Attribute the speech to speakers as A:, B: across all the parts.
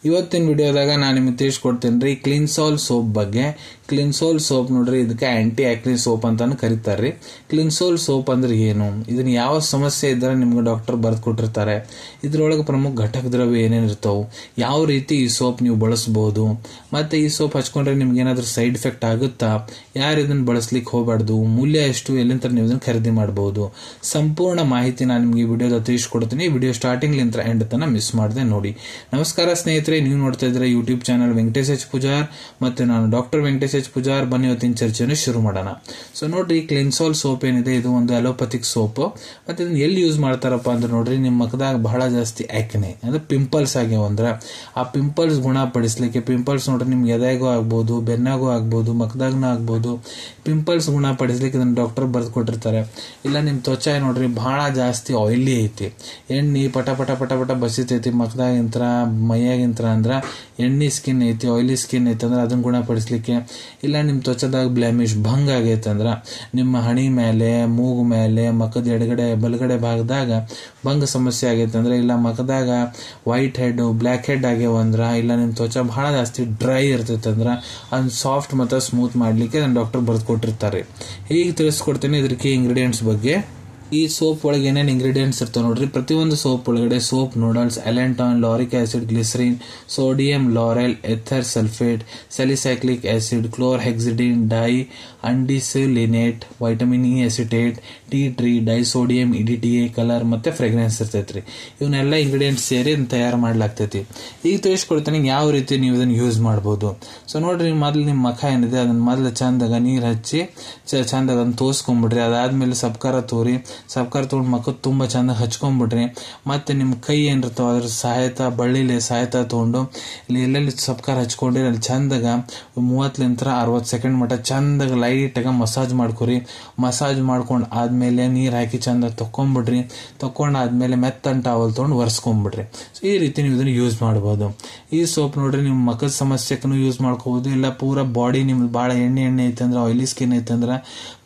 A: ಇವತ್ತಿನ ವಿಡಿಯೋದಾಗ ನಾನು ನಿಮಗೆ ತಿಳಿಸ್ಕೊಡ್ತೀನಿ ರೀ ಕ್ಲಿನ್ಸಾಲ್ ಸೋಪ್ ಬಗ್ಗೆ. ಕ್ಲಿನ್ಸಾಲ್ ಸೋಪ್ ನೋಡ್ರಿ, ಇದಕ್ಕೆ ಆಂಟಿ ಆಕ್ನಿ ಸೋಪ್ ಅಂತಾನು ಕರೀತಾರ್ರಿ. ಕ್ಲಿನ್ಸಾಲ್ ಸೋಪ್ ಅಂದ್ರೆ ಏನು, ಇದನ್ನ ಯಾವ ಸಮಸ್ಯೆ ಇದ್ದರೆ ನಿಮ್ಗೆ ಡಾಕ್ಟರ್ ಬರ್ದು ಕೊಟ್ಟಿರ್ತಾರೆ, ಇದ್ರೊಳಗೆ ಪ್ರಮುಖ ಘಟಕ ದ್ರವ್ಯ ಏನೇನು ಇರ್ತಾವೆ, ಯಾವ ರೀತಿ ಈ ಸೋಪ್ ನೀವು ಬಳಸಬಹುದು, ಮತ್ತೆ ಈ ಸೋಪ್ ಹಚ್ಕೊಂಡ್ರೆ ನಿಮ್ಗೆ ಏನಾದ್ರೂ ಸೈಡ್ ಎಫೆಕ್ಟ್ ಆಗುತ್ತಾ, ಯಾರು ಇದನ್ನ ಬಳಸ್ಲಿಕ್ಕೆ ಹೋಗಬಾರ್ದು, ಮೂಲ್ಯ ಎಷ್ಟು, ಎಲ್ಲಿಂದ ನೀವು ಇದನ್ನ ಖರೀದಿ ಮಾಡಬಹುದು, ಸಂಪೂರ್ಣ ಮಾಹಿತಿ ನಾನು ನಿಮ್ಗೆ ಈ ವಿಡಿಯೋದ ತಿಳಿಸ್ಕೊಡ್ತೀನಿ. ವಿಡಿಯೋ ಸ್ಟಾರ್ಟಿಂಗ್ ಲಿಂತ್ರ ಎಂಡ್ ತನ ಮಿಸ್ ಮಾಡದೆ ನೋಡಿ. ನಮಸ್ಕಾರ ಸ್ನೇಹಿತರೆ, ನೀವು ನೋಡ್ತಾ ಇದ್ರೆ YouTube channel Venkatesh H Pujar, ಮತ್ತೆ ನಾನು ಡಾಕ್ಟರ್ ವೆಂಕಟೇಶ್ ಎಚ್ ಪೂಜಾರ್. ಬನ್ನಿ ಇವತ್ತಿನ ಚರ್ಚೆಯನ್ನು ಶುರು ಮಾಡೋಣ. ಸೊ ನೋಡ್ರಿ, ಕ್ಲಿನ್ಸಾಲ್ ಸೋಪ್ ಏನಿದೆ ಇದು ಒಂದು ಅಲೋಪತಿಕ್ ಸೋಪ್. ಮತ್ತೆ ಇದನ್ನ ಎಲ್ಲಿ ಯೂಸ್ ಮಾಡ್ತಾರಪ್ಪ ಅಂದ್ರೆ ನೋಡ್ರಿ, ನಿಮ್ಮ ಮುಖದಾಗ ಬಹಳ ಜಾಸ್ತಿ ಆಕ್ನೆ ಅಂದ್ರೆ ಪಿಂಪಲ್ಸ್ ಆಗ್ಯಾವ ಅಂದ್ರೆ ಆ ಪಿಂಪಲ್ಸ್ ಗುಣಪಡಿಸ್ಲಿಕ್ಕೆ, ಪಿಂಪಲ್ಸ್ ನೋಡ್ರಿ ನಿಮ್ಗೆ ಎದೆಗೂ ಆಗ್ಬೋದು, ಬೆನ್ನಾಗೂ ಆಗ್ಬೋದು, ಮುಖದಾಗನೂ ಆಗ್ಬೋದು, ಪಿಂಪಲ್ಸ್ ಗುಣಪಡಿಸ್ಲಿಕ್ಕೆ ಇದನ್ನ ಡಾಕ್ಟರ್ ಬರ್ದು ಕೊಟ್ಟಿರ್ತಾರೆ. ಇಲ್ಲ ನಿಮ್ಮ ತ್ವಚೆ ನೋಡ್ರಿ ಬಹಳ ಜಾಸ್ತಿ ಆಯಿಲಿ ಐತಿ, ಎಣ್ಣೆ ಪಟ ಪಟ ಪಟ ಪಟ ಬಸಿತೈತಿ ಮುಖದಾಗಿಂತ್ರ ಮೈಯಾಗಿಂತ್ರ ಅಂದ್ರೆ ಎಣ್ಣೆ ಸ್ಕಿನ್ ಐತಿ, ಆಯಿಲಿ ಸ್ಕಿನ್ ಐತಿ ಅಂದ್ರೆ ಅದನ್ನ ಗುಣಪಡಿಸ್ಲಿಕ್ಕೆ. ಇಲ್ಲ ನಿಮ್ಮ ತ್ವಚದಾಗ ಬ್ಲಾಮಿಶ್ ಭಂಗ್ ಆಗೈತೆ ಅಂದ್ರೆ ನಿಮ್ಮ ಹಣಿ ಮೇಲೆ, ಮೂಗು ಮೇಲೆ, ಮುಖದ ಎಡಗಡೆ ಬಲಗಡೆ ಭಾಗದಾಗ ಭಂಗ ಸಮಸ್ಯೆ ಆಗೈತೆ ಅಂದ್ರೆ, ಇಲ್ಲ ಮುಖದಾಗ ವೈಟ್ ಹೆಡ್ ಬ್ಲ್ಯಾಕ್ ಹೆಡ್ ಆಗ್ಯಾವ ಅಂದ್ರೆ, ಇಲ್ಲ ನಿಮ್ಮ ತ್ವಚೆ ಬಹಳ ಜಾಸ್ತಿ ಡ್ರೈ ಇರ್ತೈತೆ ಅಂದ್ರೆ ಅದನ್ನ ಸಾಫ್ಟ್ ಮತ್ತು ಸ್ಮೂತ್ ಮಾಡ್ಲಿಕ್ಕೆ ನನ್ನ ಡಾಕ್ಟರ್ ಬರ್ದು ಕೊಟ್ಟಿರ್ತಾರೆ. ಈಗ ತಿಳಿಸ್ಕೊಡ್ತೀನಿ ಇದಕ್ಕೆ ಇಂಗ್ರೀಡಿಯೆಂಟ್ಸ್ ಬಗ್ಗೆ. ಈ ಸೋಪ್ ಒಳಗೆ ಏನೇನು ಇಂಗ್ರೀಡಿಯೆಂಟ್ಸ್ ಇರ್ತಾವೆ ನೋಡ್ರಿ. ಪ್ರತಿಯೊಂದು ಸೋಪ್ ಒಳಗಡೆ soap noodles, allantoin, lauric acid, glycerin, sodium laureth, ether sulphate, salicylic acid, chlorhexidine, di undecylenate, vitamin E acetate, tea tree, disodium, EDTA, colour ಮತ್ತೆ ಫ್ರೆಗ್ರೆನ್ಸ್ ಇರ್ತೈತ್ರಿ. ಇವನ್ನೆಲ್ಲ ಇಂಗ್ರೀಡಿಯೆಂಟ್ಸ್ ಸೇರಿ ಇದನ್ನ ತಯಾರು ಮಾಡ್ಲಾಗ್ತೈತಿ. ಈಗ ತಿಳಿಸ್ಕೊಡ್ತೀನಿ ಯಾವ ರೀತಿ ನೀವು ಇದನ್ನ ಯೂಸ್ ಮಾಡ್ಬೋದು. ಸೊ ನೋಡ್ರಿ, ಮೊದಲು ನಿಮ್ಮ ಮುಖ ಏನಿದೆ ಅದನ್ನ ಮೊದಲು ಚಂದಾಗ ನೀರು ಹಚ್ಚಿ ಚಂದಾಗ ಅದನ್ನ ತೋರಿಸ್ಕೊಂಡ್ಬಿಡ್ರಿ. ಅದಾದ್ಮೇಲೆ ಸಬ್ಕಾರ ತೊಗೊಂಡು ಮಖದ ತುಂಬ ಚಂದ ಹಚ್ಕೊಂಡ್ಬಿಡ್ರಿ. ಮತ್ತೆ ನಿಮ್ಮ ಕೈ ಏನಿರ್ತಾವ ಅದ್ರ ಬಳ್ಳಿಲಿ ಸಹಾಯತ ತೊಗೊಂಡು ಇಲ್ಲಿ ಎಲ್ಲೆಲ್ಲಿ ಸಬ್ಕಾರ ಹಚ್ಕೊಂಡ್ರಿ ಅಲ್ಲಿ ಚಂದಾಗ 30-60 ಸೆಕೆಂಡ್ ಮಟ್ಟ ಚಂದಾಗ ಲೈಟಾಗ ಮಸಾಜ್ ಮಾಡ್ಕೊರಿ. ಮಸಾಜ್ ಮಾಡ್ಕೊಂಡು ಆದ್ಮೇಲೆ ನೀರು ಹಾಕಿ ಚಂದ ತಕೊಂಡ್ಬಿಡ್ರಿ. ತಕೊಂಡಾದ್ಮೇಲೆ ಮೆತ್ತನ್ ಟವಲ್ ತೊಗೊಂಡು ಒರೆಸ್ಕೊಂಡ್ಬಿಡ್ರಿ. ಸೊ ಈ ರೀತಿ ನೀವು ಇದನ್ನ ಯೂಸ್ ಮಾಡ್ಬೋದು. ಈ ಸೋಪ್ ನೋಡ್ರಿ ನಿಮ್ಮ ಮಖದ ಸಮಸ್ಯೆಗೂ ಯೂಸ್ ಮಾಡ್ಕೋಬಹುದು, ಇಲ್ಲ ಪೂರ ಬಾಡಿ ನಿಮ್ದು ಭಾಳ ಎಣ್ಣೆ ಐತೆ ಅಂದ್ರೆ, ಆಯಿಲಿ ಸ್ಕಿನ್ ಐತೆ ಅಂದ್ರೆ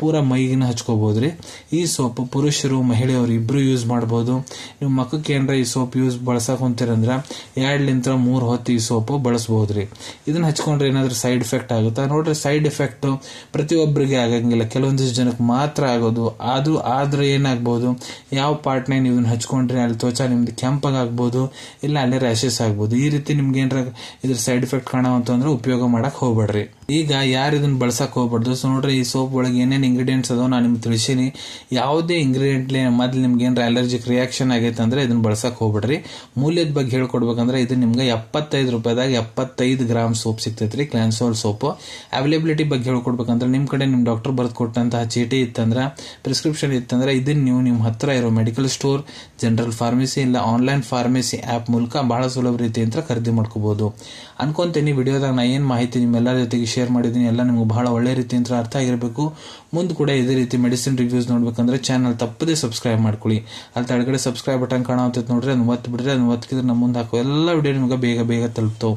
A: ಪೂರ ಮೈಗಿನ ಹಚ್ಕೋಬಹುದ್ರಿ. ಈ ಸೋಪ್ ಪುರುಷರು ಮಹಿಳೆಯವರು ಇಬ್ರು ಯೂಸ್ ಮಾಡ್ಬೋದು. ನೀವು ಮಖಕ್ಕೆ ಏನಾರ ಈ ಸೋಪ್ ಬಳಸಕ್ ಹೊಂತೀರಂದ್ರ 2-3 ಹೊತ್ತು ಈ ಸೋಪ್ ಬಳಸಬಹುದ್ರಿ. ಇದನ್ನ ಹಚ್ಕೊಂಡ್ರೆ ಏನಾದ್ರೂ ಸೈಡ್ ಎಫೆಕ್ಟ್ ಆಗುತ್ತಾ ನೋಡ್ರಿ. ಸೈಡ್ ಎಫೆಕ್ಟ್ ಪ್ರತಿಯೊಬ್ಬರಿಗೆ ಆಗಂಗಿಲ್ಲ, ಕೆಲವೊಂದಿಷ್ಟು ಜನಕ್ಕೆ ಮಾತ್ರ ಆಗೋದು. ಆದ್ರೆ ಏನಾಗ್ಬೋದು, ಯಾವ ಪಾರ್ಟ್ನಾಗ ನೀವು ಇದನ್ನ ಹಚ್ಕೊಂಡ್ರೆ ಅಲ್ಲಿ ತ್ವಚ ನಿಮ್ದು ಕೆಂಪಾಗ್ಬೋದು, ಇಲ್ಲ ಅಲ್ಲಿ ರ್ಯಾಶಸ್ ಆಗ್ಬೋದು. ಈ ರೀತಿ ನಿಮ್ಗೆ ಏನಾರ ಇದ್ರ ಸೈಡ್ ಎಫೆಕ್ಟ್ ಕಾಣವಂತಂದ್ರೆ ಉಪಯೋಗ ಮಾಡಕ್ ಹೋಗ್ಬೇಡ್ರಿ. ಈಗ ಯಾರು ಇದನ್ನ ಬಳಸಕ್ ಹೋಗ್ಬಾರ್ದು. ಸೊ ನೋಡ್ರಿ, ಈ ಸೋಪ್ ಒಳಗೆ ಏನೇನು ಇಂಗ್ರೀಡಿಯೆಂಟ್ಸ್ ಅದಾವ ನಾನು ನಿಮ್ಗೆ ತಿಳಿಸೀನಿ. ಯಾವುದೇ ಇಂಗ್ರೀಡಿಯೆಂಟ್ ಮೊದಲು ನಿಮ್ಗೆ ಏನಾರ ಅಲರ್ಜಿಕ್ ರಿಯಾಕ್ಷನ್ ಆಗೈತೆ ಅಂದ್ರೆ ಇದನ್ನ ಬಳಸಕ್ ಹೋಗ್ಬಿಡ್ರಿ. ಮೂಲ್ಯದ ಬಗ್ಗೆ ಹೇಳ್ಕೊಡ್ಬೇಕಂದ್ರೆ ಇದು ನಿಮ್ಗೆ 75 ರೂಪಾಯಿದಾಗ 75 ಗ್ರಾಮ್ ಸೋಪ್ ಸಿಗ್ತೈತ್ರಿ, ಕ್ಲಿನ್ಸಾಲ್ ಸೋಪ್. ಅವೈಲೇಬಿಲಿಟಿ ಬಗ್ಗೆ ಹೇಳ್ಕೊಡ್ಬೇಕಂದ್ರೆ ನಿಮ್ಮ ಕಡೆ ನಿಮ್ ಡಾಕ್ಟರ್ ಬರ್ದು ಕೊಟ್ಟಂತಹ ಚೀಟಿ ಇತ್ತಂದ್ರೆ, ಪ್ರಿಸ್ಕ್ರಿಪ್ಷನ್ ಇತ್ತಂದ್ರೆ ಇದನ್ನ ನೀವು ನಿಮ್ಮ ಹತ್ರ ಇರೋ ಮೆಡಿಕಲ್ ಸ್ಟೋರ್, ಜನರಲ್ ಫಾರ್ಮಸಿ, ಇಲ್ಲ ಆನ್ಲೈನ್ ಫಾರ್ಮಸಿ ಆಪ್ ಮೂಲಕ ಬಹಳ ಸುಲಭ ರೀತಿಯಿಂದ ಖರೀದಿ ಮಾಡ್ಕೋಬಹುದು ಅನ್ಕೊಂತೀನಿ. ವಿಡಿಯೋದಾಗ ನಾ ಏನ್ ಮಾಹಿತಿ ನಿಮ್ಮೆಲ್ಲರ ಜೊತೆಗೆ ಶೇರ್ ಮಾಡಿದೀನಿ ಎಲ್ಲ ನಿಮ್ಗೆ ಬಹಳ ಒಳ್ಳೆ ರೀತಿಯಿಂದ ಅರ್ಥ ಆಗಿರಬೇಕು. ಮುಂದೆ ಕೂಡ ಇದೇ ರೀತಿ ಮೆಡಿಸಿನ್ ರಿವ್ಯೂಸ್ ನೋಡ್ಬೇಕಂದ್ರೆ ಚಾನಲ್ ತಪ್ಪದೇ ಸಬ್ಸ್ಕ್ರೈಬ್ ಮಾಡ್ಕೊಳ್ಳಿ. ಅಲ್ಲಿ ಕೆಳಗಡೆ ಸಬ್ಸ್ಕ್ರೈಬ್ ಬಟನ್ ಕಾಣುತ್ತೈತೆ ನೋಡ್ರಿ, ಅದನ್ನ ಒತ್ತಿ ಬಿಡ್ರಿ. ಅದನ್ನ ಒತ್ತಿದ್ರೆ ನಮ್ಮ ಮುಂದೆ ಹಾಕೋ ಎಲ್ಲ ವಿಡಿಯೋ ನಿಮ್ಗೆ ಬೇಗ ತಲುಪ್ತಾವೆ.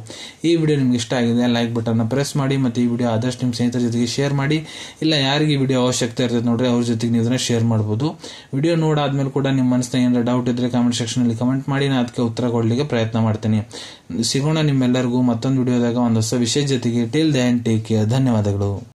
A: ಈ ವಿಡಿಯೋ ನಿಮ್ಗೆ ಇಷ್ಟ ಆಗಿದೆ ಲೈಕ್ ಬಟನ್ ಪ್ರೆಸ್ ಮಾಡಿ, ಮತ್ತೆ ಈ ವಿಡಿಯೋ ಆದಷ್ಟು ನಿಮ್ಮ ಸ್ನೇಹಿತರ ಜೊತೆಗೆ ಶೇರ್ ಮಾಡಿ. ಇಲ್ಲ ಯಾರಿಗೆ ಈ ವಿಡಿಯೋ ಅವಶ್ಯಕತೆ ಇರ್ತದೆ ನೋಡ್ರಿ ಅವ್ರ ಜೊತೆಗೆ ನೀವು ಇದನ್ನ ಶೇರ್ ಮಾಡ್ಬೋದು. ವಿಡಿಯೋ ನೋಡಾದ್ಮೇಲೆ ಕೂಡ ನಿಮ್ಮ ಮನಸ್ಸಿನ ಏನಾರ ಡೌಟ್ ಇದ್ರೆ ಕಾಮೆಂಟ್ ಸೆಕ್ಷನ್ ಅಲ್ಲಿ ಕಮೆಂಟ್ ಮಾಡಿ, ನಾನು ಅದಕ್ಕೆ ಉತ್ತರ ಕೊಡ್ಲಿಕ್ಕೆ ಪ್ರಯತ್ನ ಮಾಡ್ತೀನಿ. ಸಿಗೋಣ ನಿಮ್ಮೆಲ್ಲರಿಗೂ ಮತ್ತೊಂದು ವಿಡಿಯೋದಾಗ ಒಂದು ಹೊಸ ವಿಷಯ ಜೊತೆಗೆ. Till then take care. ಧನ್ಯವಾದಗಳು.